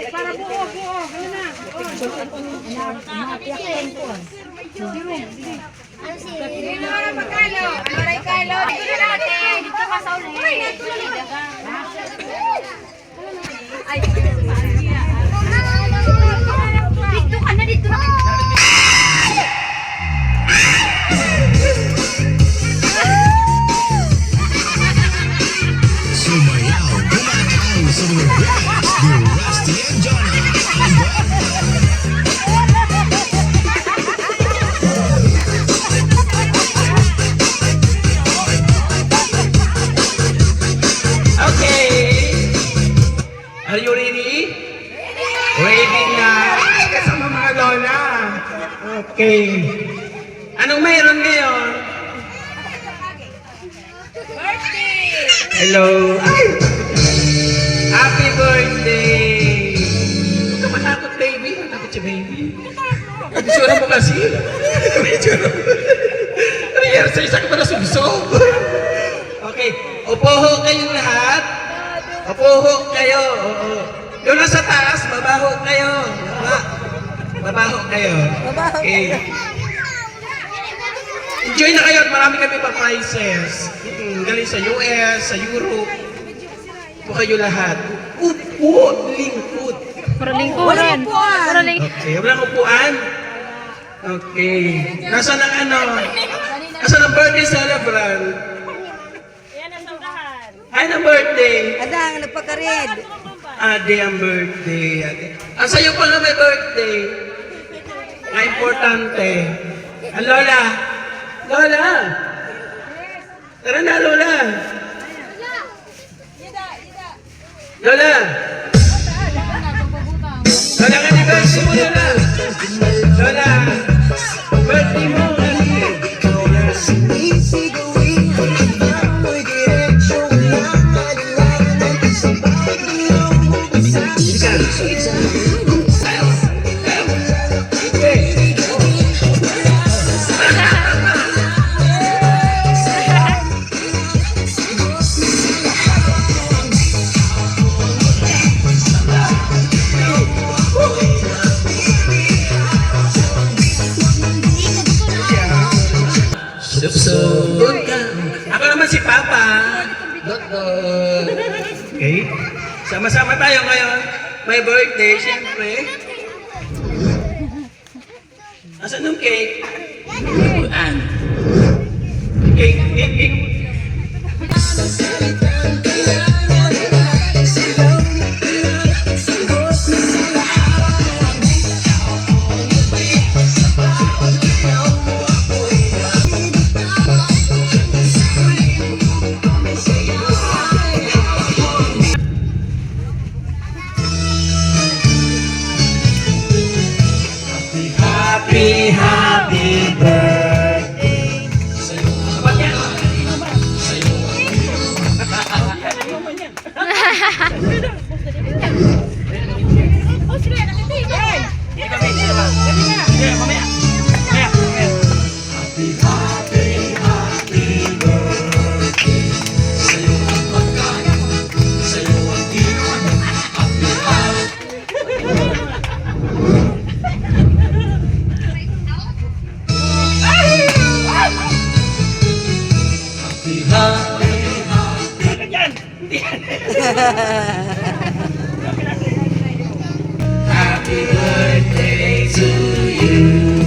Para buo. Ano na? Hindi na wala pagkalo. Maray kalo. Dito na natin. Dito ka sa ulit. Ay, dito ka na, dito na. Sumayaw, kumakaw sa mga best ni Rusty and Johnny. Okay. Are you ready? Ready na. Ay, kasama mga lola. Okay. Anong mayroon ngayon? Hello. Ay! Happy birthday! Huwag ka matakot, baby. Matakot si baby. Itsura mo kasi. Itsura mo. Ano yan? Sa isa ka pa nasubsob. Okay. Upo ho kayong lahat. Upo ho kayo. Oo. Doon lang sa taas, babaho kayo. Babaho kayo. Okay. Enjoy na kayo at marami kami pa prizes. Galing sa US, sa Europe. Upo kayo lahat. Upo! Lingkod. Para lingkuran. Para lingkuran. Okay. Walang upuan? Okay. Nasaan ang ano? Nasaan ang birthday celebrant? Ay, ng birthday. Adang, nagpakarid. Ade ang birthday. Ade. Ang sa'yo pa nga may birthday. Ang importante. Ang Lola. Lola. Tara na, Lola. Lola. Lola, anniversary mo, Lola. Lola. Birthday mo. Doon ka. Ako naman si Papa. Doon. Okay? Sama-sama tayo ngayon. May birthday, siyempre. Asan yung cake? Buan. Cake. Happy birthday. Sabat yan. Happy birthday to you.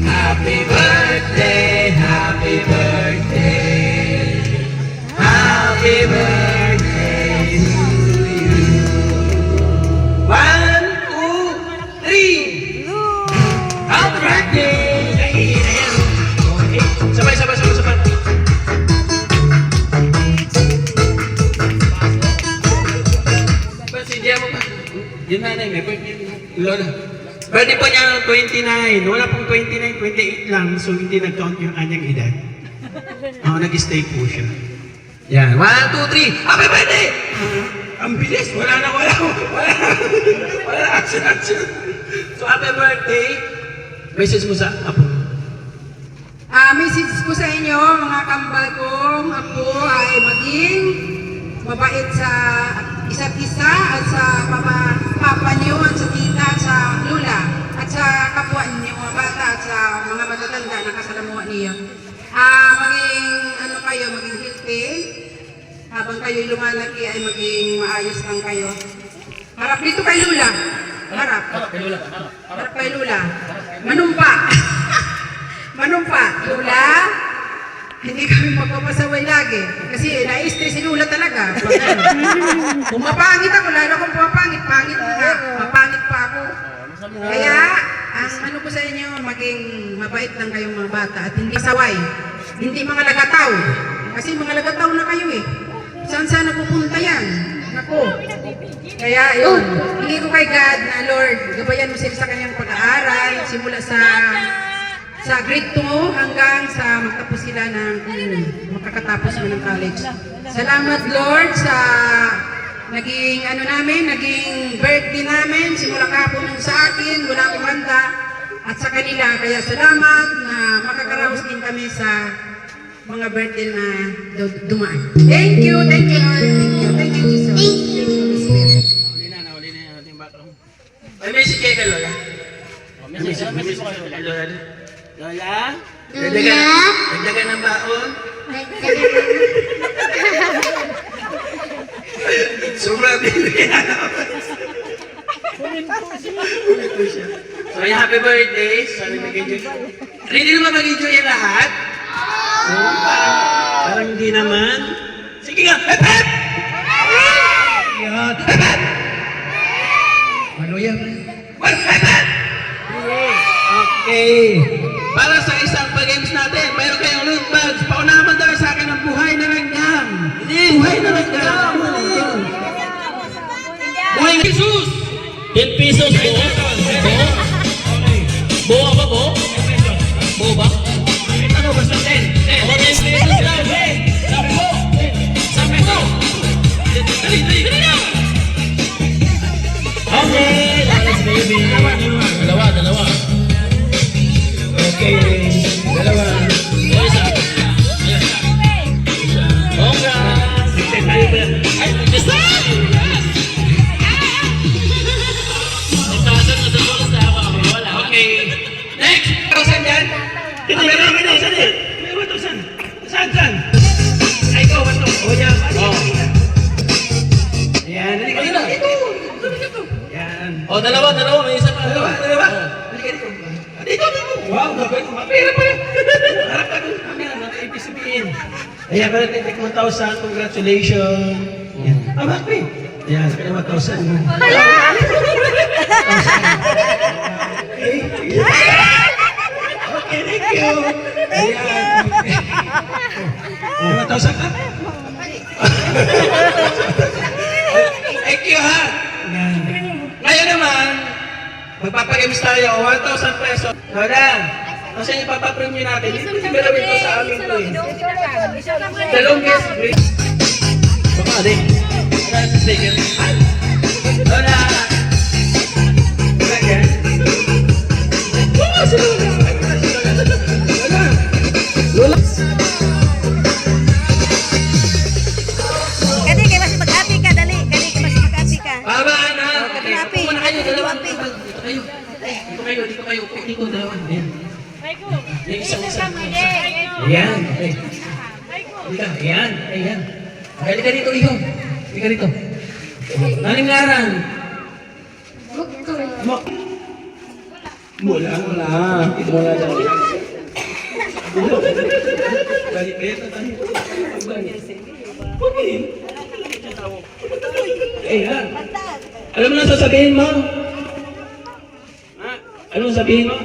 Happy birthday, happy birthday. Happy birthday to you. 1, 2, 3. Happy birthday. Sabay. Yun nanay, may birthday. Lola. Birthday po niya 29. Wala pong 29, 28 lang. So hindi nag-count yung kanyang edad. Nag-stay po siya. Yan. 1, 2, 3. Happy birthday! Ang bilis. Wala. Wala action. So happy birthday. Message mo sa apo. Message ko sa inyo, mga kambal kong apo ay maging mabait sa isa't isa at sa papa nyo lang kayo. Harap dito kay Lula. Harap. Harap kay Lula. Manumpa. Manumpa. Lula. Hindi kami magpapasaway lagi. Kasi na-stress si Lula talaga. Kung mapangit ako, lalo akong pumapangit. Pangit nga. Mapangit pa ako. Kaya, ang ano ko sa inyo, maging mabait lang kayong mga bata at hindi saway. Hindi mga lagataw. Kasi mga lagataw na kayo eh. Saan sana pupunta yan? Ako. Kaya yun, hindi ko kay God na Lord, gabayan mo sila sa kanyang pag-aaral, simula sa grade 2 hanggang sa magtapos sila ng makakatapos mo ng college. Salamat Lord sa naging ano namin, naging birthday namin, simula kahapon ng sa akin, wala akong handa at sa kanila. Kaya salamat na makakaraos din kami sa mga birthday na dumaan. Thank you Lord, thank you Jesus. Huli na natin background. May message kayo kay Lola? Message ko kay Lola. Lola? Dagdagan ng baon? Sobrang bibigyan. So, happy birthday. Sana mag-enjoy. Ready naman mag-enjoy yan lahat? Parang hindi naman. Sige nga, hep hep! Yan, hep hep! Ano yan? Hep hep! Okay. Para sa isang pag-games natin, mayroon kayong loot bags. Paunaman daw sa akin ang buhay na langgam. Buhay na langgam. Buhay na Jesus! 10 pesos po. Bo ako po? Bo ba? Ano ba sa 10? O 10 pesos lang. Sabi mo! Sabi mo! Dali na! Okay, let's baby. Dalawa. Okay, dalawa. O isa. Congrats. Tayo ba yan? Ay, isa! Nagtasan na sa bolos na ako. Wala. Okay. Next! 1,000 yan? Meron. Saan yan? May 1,000. Saan? Ay, ikaw, 1,000. O, yan. Yan. Halika dito. Yan. O, dalawa. May isa pa. Dalawa. Halika dito. Dito. Wow, gagawin ko. Mapira pa yan. Harap ka doon. Camera, natin ibig sabihin. Ayan, meron tayo take 1,000. Congratulations. Yan. Bakit? Ayan, sa kanya 1,000. Okay, thank you. Ayan. May 1,000 ka? Thank you, ha? Ayan. Ngayon naman, magpapagames tayo, 1,000 pesos. Lola, kasi ipapapremyo natin. Hindi ko gawin ko sa amin to eh. The longest break. Baka, di. That's the second. Lola! Again? Oh, si Lola! Lola! Kani kay mas mag-happy ka dali. Kani kay mas mag-happy ka. Baba na! Happy. Upo na kayo, dalawa. Dito kayo. Dito, dalawa. Ayan. Yung isang. Ayan, okay. Ayan. Halika dito, iho. Halika dito. Naning ngaran? Mula. Ito wala daw. Balik na tayo. Pagin. Ha? Alam mo na sasabihin mo? Ano sabihin mo?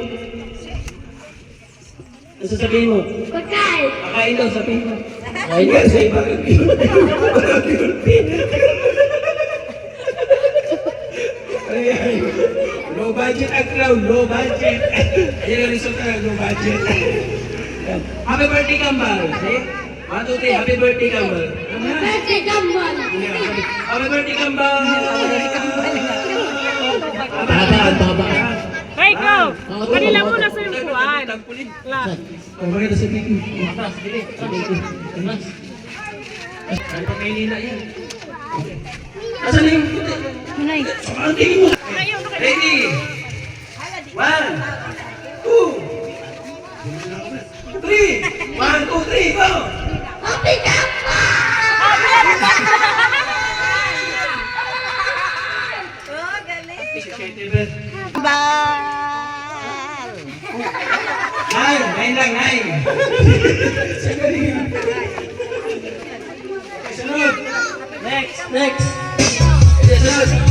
Ano sasabihin mo? Pagkain. Pagkain daw, sabihin mo. Pagkain ka sa ibang Ayan. Low budget ang crowd, low budget. Ayan ang resulta ng low budget. Ayan. Happy birthday, Kambal. See? 1, 2, 3, happy birthday, Kambal. Birthday Gambon. Happy birthday, Kambal. Baba. Michael, kanila muna sa yung kuwan. Class. Oh, bakit sa Biki? Ay, pa Maynila yan. Asan na yung puti? Ang tingin mo. Ready? 1, 2, 3. 1, 2, 3, go! Happy Gambon! Nine lang, nine. Sunod. Next, next. Sunod.